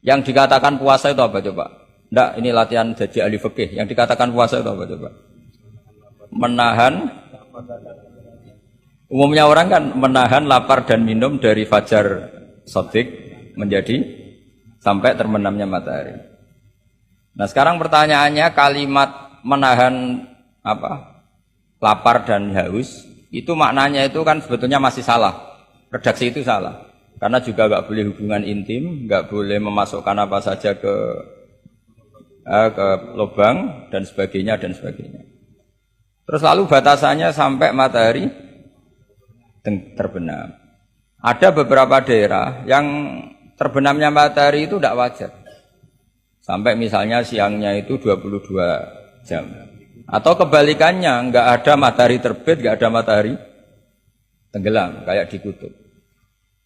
Yang dikatakan puasa itu apa coba? Ndak, ini latihan jadi ahli fikih. Yang dikatakan puasa itu apa coba? Menahan. Umumnya orang kan menahan lapar dan minum dari fajar shadiq menjadi sampai terbenamnya matahari. Nah sekarang pertanyaannya, kalimat menahan apa? Lapar dan haus itu maknanya itu kan sebetulnya masih salah. Redaksi itu salah. Karena juga nggak boleh hubungan intim, nggak boleh memasukkan apa saja ke lubang dan sebagainya dan sebagainya. Terus lalu batasannya sampai matahari terbenam. Ada beberapa daerah yang terbenamnya matahari itu tidak wajar. Sampai misalnya siangnya itu 22 jam. Atau kebalikannya, nggak ada matahari terbit, nggak ada matahari tenggelam, kayak di kutub.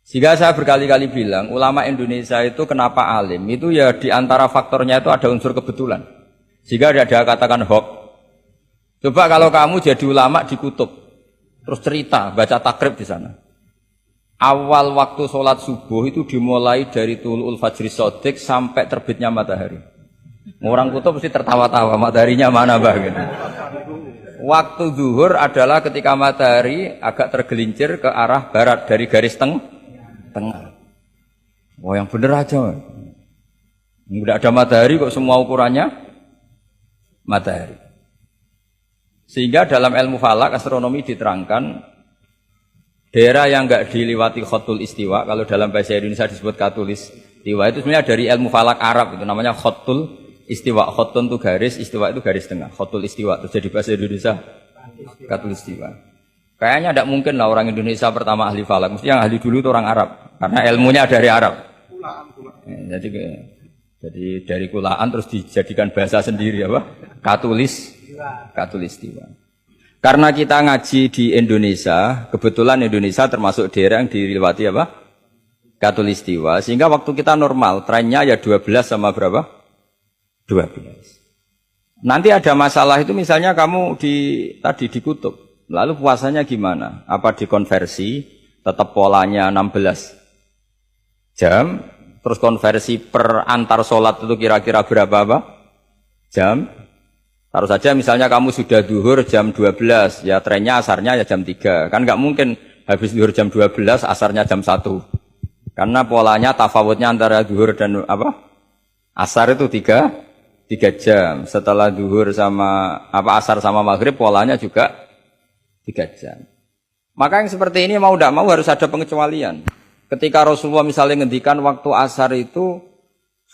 Sehingga saya berkali-kali bilang, ulama Indonesia itu kenapa alim? Itu ya diantara faktornya itu ada unsur kebetulan. Sehingga ada katakan hoax. Coba kalau kamu jadi ulama di kutub, terus cerita, baca takrib di sana. Awal waktu sholat subuh itu dimulai dari tulul fajri shadiq sampai terbitnya matahari. Orang kutub mesti tertawa-tawa, mataharinya mana bah gitu. Waktu zuhur adalah ketika matahari agak tergelincir ke arah barat dari garis tengah. Oh yang bener aja. Tidak ada matahari kok semua ukurannya matahari. Sehingga dalam ilmu falak astronomi diterangkan daerah yang enggak diliwati khotul istiwa, kalau dalam bahasa Indonesia disebut katulis istiwa, itu sebenarnya dari ilmu falak Arab, itu namanya khotul istiwa. Khotun itu garis, istiwa itu garis tengah. Khotul istiwa, terus jadi bahasa Indonesia katulis istiwa. Kayaknya tidak mungkin lah orang Indonesia pertama ahli falak, mesti yang ahli dulu itu orang Arab, karena ilmunya dari Arab. Jadi dari kulaan terus dijadikan bahasa sendiri apa? Katulistiwa. Karena kita ngaji di Indonesia, kebetulan Indonesia termasuk daerah yang dilewati apa? Katulistiwa. Sehingga waktu kita normal, trennya ya 12 sama berapa? 12. Nanti ada masalah itu misalnya kamu tadi di kutub, lalu puasanya gimana? Apa dikonversi, tetap polanya 16 jam, terus konversi per antar sholat itu kira-kira berapa apa? Jam? Taruh saja misalnya kamu sudah duhur jam 12, ya trennya asarnya ya jam 3. Kan nggak mungkin habis duhur jam 12, asarnya jam 1. Karena polanya tafawutnya antara duhur dan apa? Asar itu 3 jam. Setelah duhur sama asar sama maghrib polanya juga 3 jam. Maka yang seperti ini mau tidak mau harus ada pengecualian. Ketika Rasulullah misalnya ngendikan waktu asar itu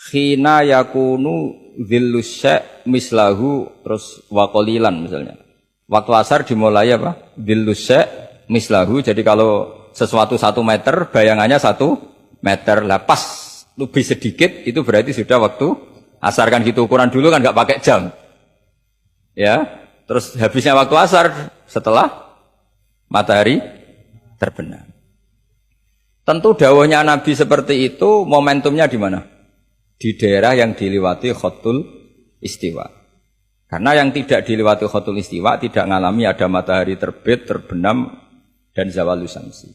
khina yakunu dhillus syai' mislahu terus waqalilan misalnya. Waktu asar dimulai apa? Dhillus syai' mislahu. Jadi kalau sesuatu 1 meter bayangannya 1 meter. Lah pas lebih sedikit itu berarti sudah waktu asar, kan gitu ukuran dulu kan nggak pakai jam. Ya. Terus habisnya waktu asar setelah matahari terbenam. Tentu dawuhnya Nabi seperti itu momentumnya di mana? Di daerah yang dilewati khotul istiwa. Karena yang tidak dilewati khotul istiwa tidak ngalami ada matahari terbit, terbenam dan zawalus syamsi.